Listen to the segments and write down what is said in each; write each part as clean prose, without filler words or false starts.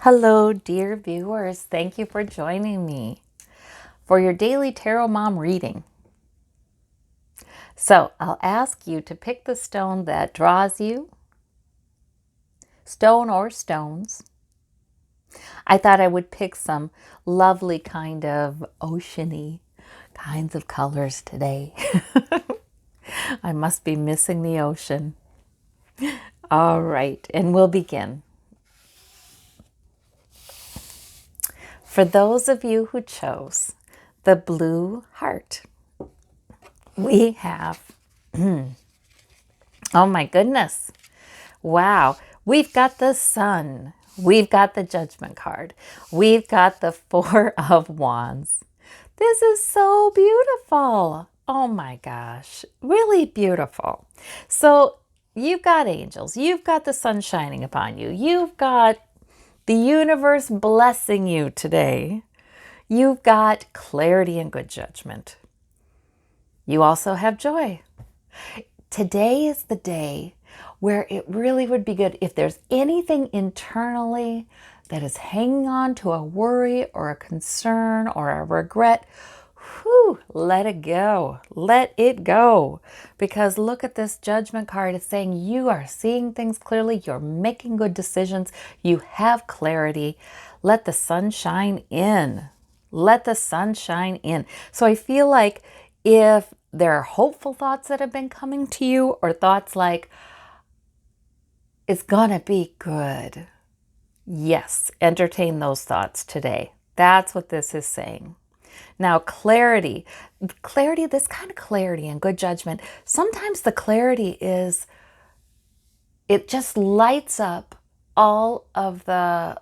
Hello, dear viewers. Thank you for joining me for your daily Tarot Mom reading. So I'll ask you to pick the stone that draws you, stone or stones. I thought I would pick some lovely kind of oceany kinds of colors today. I must be missing the ocean. All right, and we'll begin. For those of you who chose the blue heart, we have, oh my goodness, wow, we've got the Sun, we've got the Judgment card, we've got the Four of Wands. This is so beautiful. Oh my gosh, really beautiful. So you've got angels, you've got the sun shining upon you, you've got the universe blessing you today. You've got clarity and good judgment. You also have joy. Today is the day where it really would be good if there's anything internally that is hanging on to a worry or a concern or a regret. Let it go. Let it go. Because look at this Judgment card. It's saying you are seeing things clearly. You're making good decisions. You have clarity. Let the sun shine in. Let the sun shine in. So I feel like if there are hopeful thoughts that have been coming to you, or thoughts like, it's gonna be good. Yes, entertain those thoughts today. That's what this is saying. Now, clarity, this kind of clarity and good judgment, sometimes the clarity is, it just lights up all of the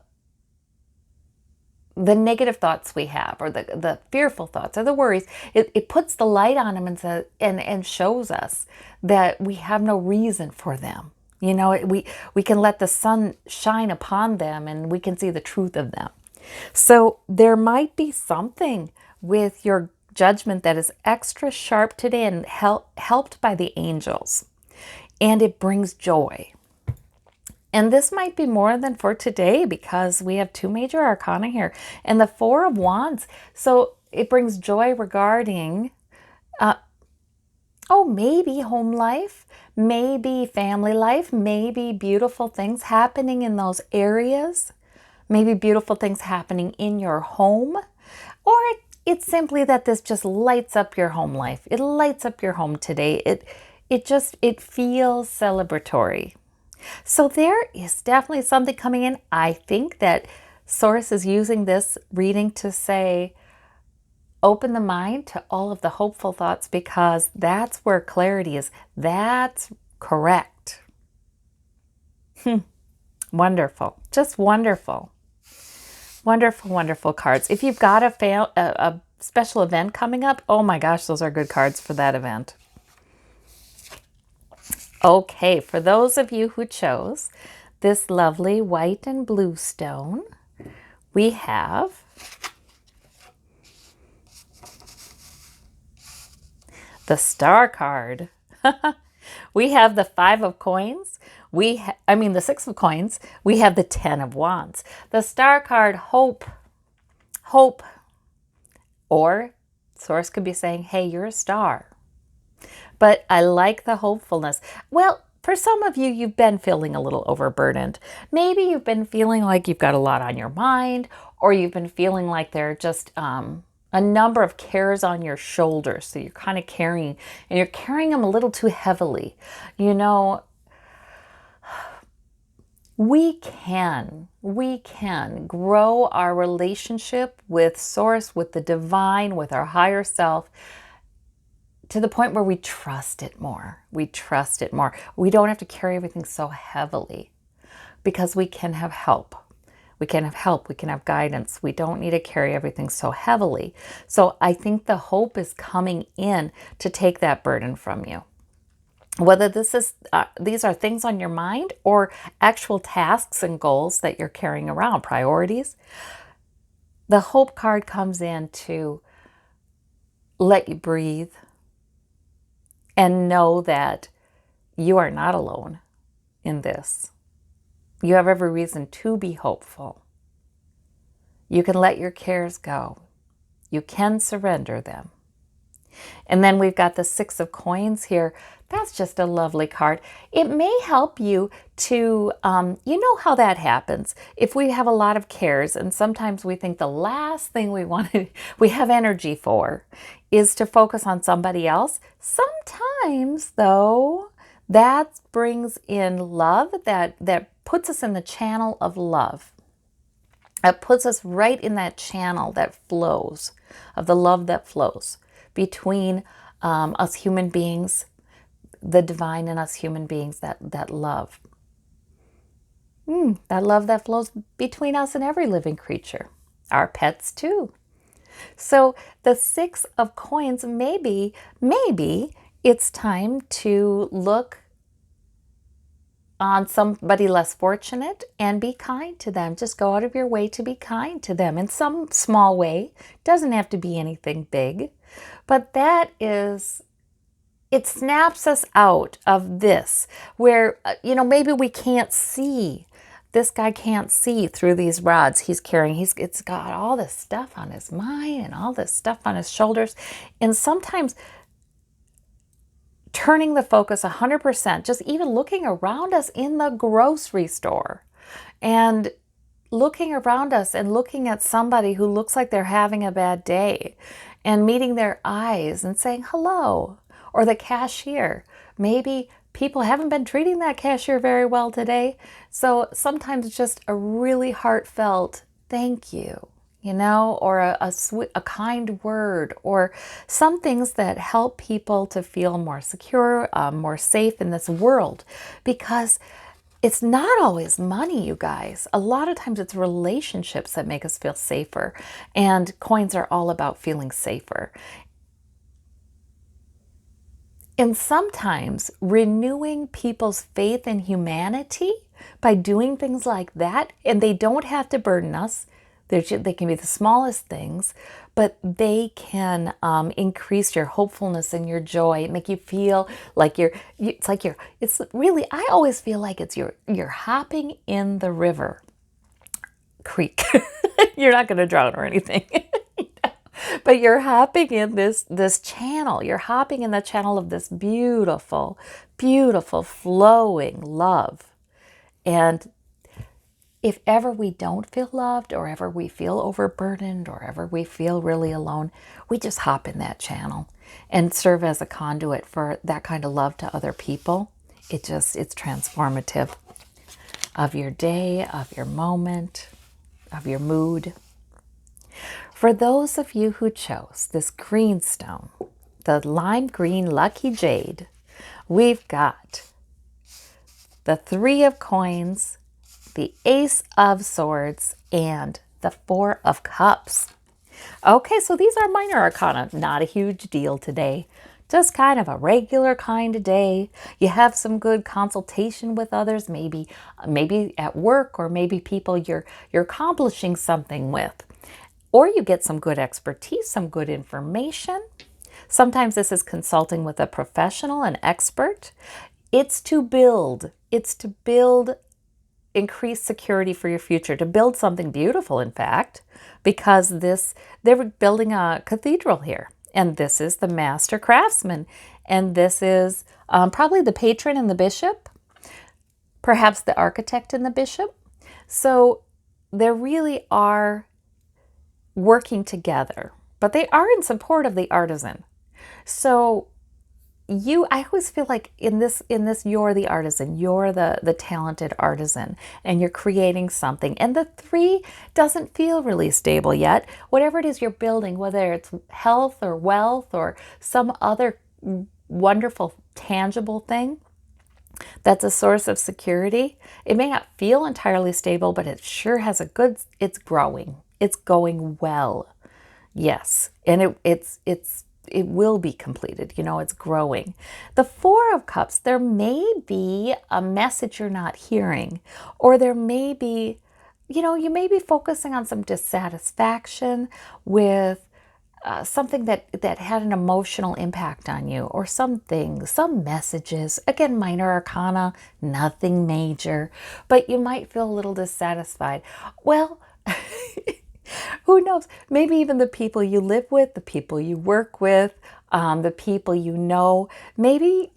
negative thoughts we have, or the fearful thoughts or the worries. It puts the light on them and says, and shows us that we have no reason for them. You know, we can let the sun shine upon them and we can see the truth of them. So there might be something with your judgment that is extra sharp today and helped by the angels. And it brings joy. And this might be more than for today because we have two major arcana here and the Four of Wands. So it brings joy regarding, maybe home life, maybe family life, maybe beautiful things happening in those areas, maybe beautiful things happening in your home, or it's simply that this just lights up your home life. It lights up your home today. It feels celebratory. So there is definitely something coming in. I think that Source is using this reading to say, open the mind to all of the hopeful thoughts, because that's where clarity is. That's correct. Wonderful. Just wonderful. Wonderful, wonderful cards. If you've got a special event coming up, oh my gosh, those are good cards for that event. Okay, for those of you who chose this lovely white and blue stone, we have the Star card. We have the Five of Coins. The Six of Coins. We have the Ten of Wands. The Star card, hope. Hope. Or Source could be saying, hey, you're a star. But I like the hopefulness. Well, for some of you, you've been feeling a little overburdened. Maybe you've been feeling like you've got a lot on your mind, or you've been feeling like there are just a number of cares on your shoulders. So you're kind of carrying, and you're carrying them a little too heavily. You know, we can grow our relationship with Source, with the divine, with our higher self, to the point where we trust it more. We trust it more. We don't have to carry everything so heavily, because we can have help. We can have help. We can have guidance. We don't need to carry everything so heavily. So I think the hope is coming in to take that burden from you. Whether these are things on your mind or actual tasks and goals that you're carrying around, priorities, the hope card comes in to let you breathe and know that you are not alone in this. You have every reason to be hopeful. You can let your cares go. You can surrender them. And then we've got the Six of Coins here. That's just a lovely card. It may help you to, you know how that happens. If we have a lot of cares, and sometimes we think the last thing we have energy for is to focus on somebody else. Sometimes, though, that brings in love, that puts us in the channel of love. It puts us right in that channel that flows, of the love that flows between us human beings, the divine in us human beings, that love. That love that flows between us and every living creature, our pets too. So the Six of Coins, maybe it's time to look on somebody less fortunate and be kind to them. Just go out of your way to be kind to them in some small way. Doesn't have to be anything big, but it snaps us out of this where, maybe we can't see. This guy can't see through these rods he's carrying. It's got all this stuff on his mind and all this stuff on his shoulders. And sometimes turning the focus 100%, just even looking around us in the grocery store and looking around us and looking at somebody who looks like they're having a bad day and meeting their eyes and saying hello, or the cashier. Maybe people haven't been treating that cashier very well today. So sometimes just a really heartfelt thank you, or a kind word, or some things that help people to feel more secure, more safe in this world. Because it's not always money, you guys. A lot of times it's relationships that make us feel safer. And coins are all about feeling safer. And sometimes renewing people's faith in humanity by doing things like that, and they don't have to burden us. They can be the smallest things, but they can increase your hopefulness and your joy, make you feel like it's really, I always feel like you're hopping in the river, creek. You're not going to drown or anything. But you're hopping in this channel. You're hopping in the channel of this beautiful, beautiful, flowing love. And if ever we don't feel loved, or ever we feel overburdened, or ever we feel really alone, we just hop in that channel and serve as a conduit for that kind of love to other people. It's transformative of your day, of your moment, of your mood. For those of you who chose this green stone, the lime green lucky jade, we've got the Three of Coins, the Ace of Swords, and the Four of Cups. Okay, so these are minor arcana. Not a huge deal today. Just kind of a regular kind of day. You have some good consultation with others, maybe at work, or maybe people you're accomplishing something with. Or you get some good expertise, some good information. Sometimes this is consulting with a professional, an expert. It's to build increased security for your future, to build something beautiful, in fact, because they're building a cathedral here. And this is the master craftsman. And this is probably the patron and the bishop, perhaps the architect and the bishop. So there really are working together, but they are in support of the artisan. So I always feel like in this, you're the artisan, you're the talented artisan, and you're creating something. And the three doesn't feel really stable yet. Whatever it is you're building, whether it's health or wealth or some other wonderful, tangible thing that's a source of security, it may not feel entirely stable, but it sure has it's growing. It's going well. Yes. And it will be completed. It's growing. The Four of Cups, there may be a message you're not hearing, or there may be, you may be focusing on some dissatisfaction with something that had an emotional impact on you, or some messages. Again, minor arcana, nothing major, but you might feel a little dissatisfied. Well, Who knows? Maybe even the people you live with, the people you work with, the people you know. Maybe,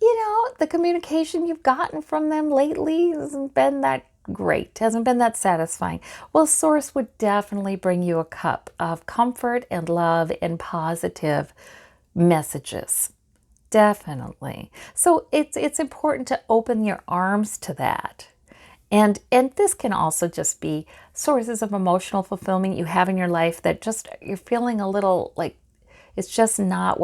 the communication you've gotten from them lately hasn't been that great, hasn't been that satisfying. Well, Source would definitely bring you a cup of comfort and love and positive messages. Definitely. So it's important to open your arms to that. And this can also just be sources of emotional fulfillment you have in your life that just you're feeling a little like it's just not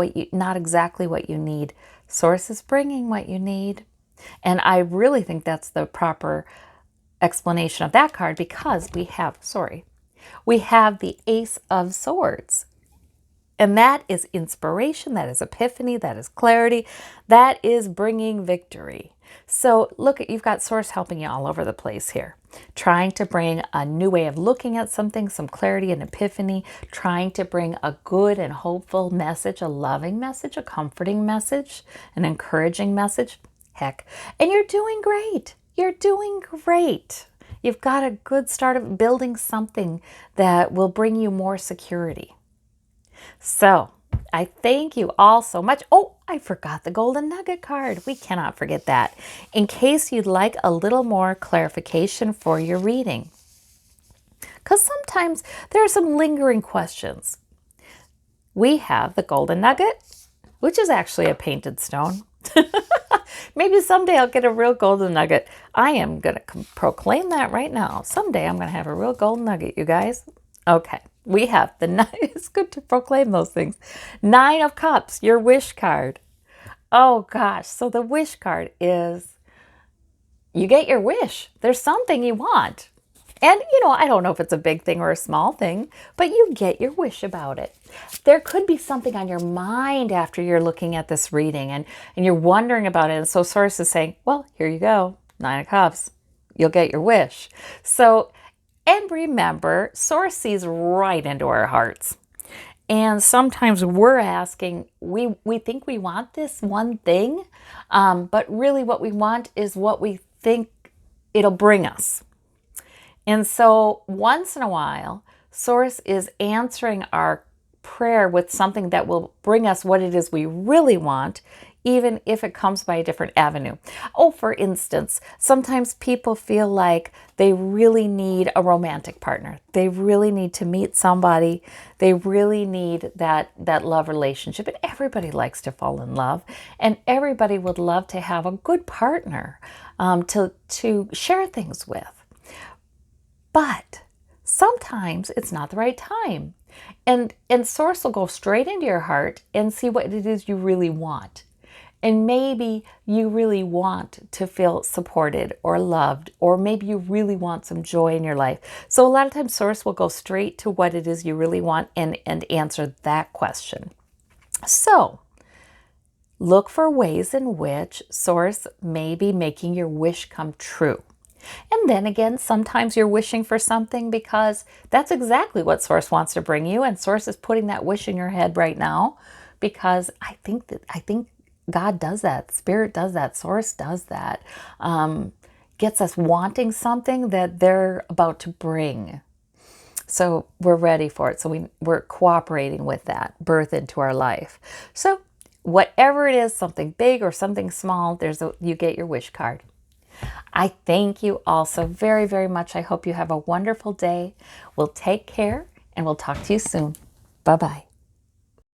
exactly what you need. Source is bringing what you need. And I really think that's the proper explanation of that card because we have the Ace of Swords. And that is inspiration, that is epiphany, that is clarity, that is bringing victory. So look, you've got Source helping you all over the place here, trying to bring a new way of looking at something, some clarity and epiphany, trying to bring a good and hopeful message, a loving message, a comforting message, an encouraging message. Heck, and you're doing great. You're doing great. You've got a good start of building something that will bring you more security. So I thank you all so much. Oh, I forgot the Golden Nugget card. We cannot forget that. In case you'd like a little more clarification for your reading. Because sometimes there are some lingering questions. We have the Golden Nugget, which is actually a painted stone. Maybe someday I'll get a real Golden Nugget. I am going to proclaim that right now. Someday I'm going to have a real Golden Nugget, you guys. Okay. We have it's good to proclaim those things. 9 of Cups, your wish card. Oh gosh, so the wish card is you get your wish. There's something you want. And, I don't know if it's a big thing or a small thing, but you get your wish about it. There could be something on your mind after you're looking at this reading and you're wondering about it. And so Source is saying, well, here you go, 9 of Cups. You'll get your wish. So, and remember, Source sees right into our hearts. And sometimes we're asking, we think we want this one thing, but really what we want is what we think it'll bring us. And so once in a while, Source is answering our prayer with something that will bring us what it is we really want, even if it comes by a different avenue. Oh, for instance, sometimes people feel like they really need a romantic partner. They really need to meet somebody. They really need that love relationship. And everybody likes to fall in love. And everybody would love to have a good partner to share things with. But sometimes it's not the right time. And Source will go straight into your heart and see what it is you really want. And maybe you really want to feel supported or loved, or maybe you really want some joy in your life. So a lot of times Source will go straight to what it is you really want and answer that question. So look for ways in which Source may be making your wish come true. And then again, sometimes you're wishing for something because that's exactly what Source wants to bring you. And Source is putting that wish in your head right now because I think God does that. Spirit does that. Source does that. Gets us wanting something that they're about to bring. So we're ready for it. So we're cooperating with that birth into our life. So whatever it is, something big or something small, you get your wish card. I thank you all so very, very much. I hope you have a wonderful day. We'll take care and we'll talk to you soon. Bye-bye.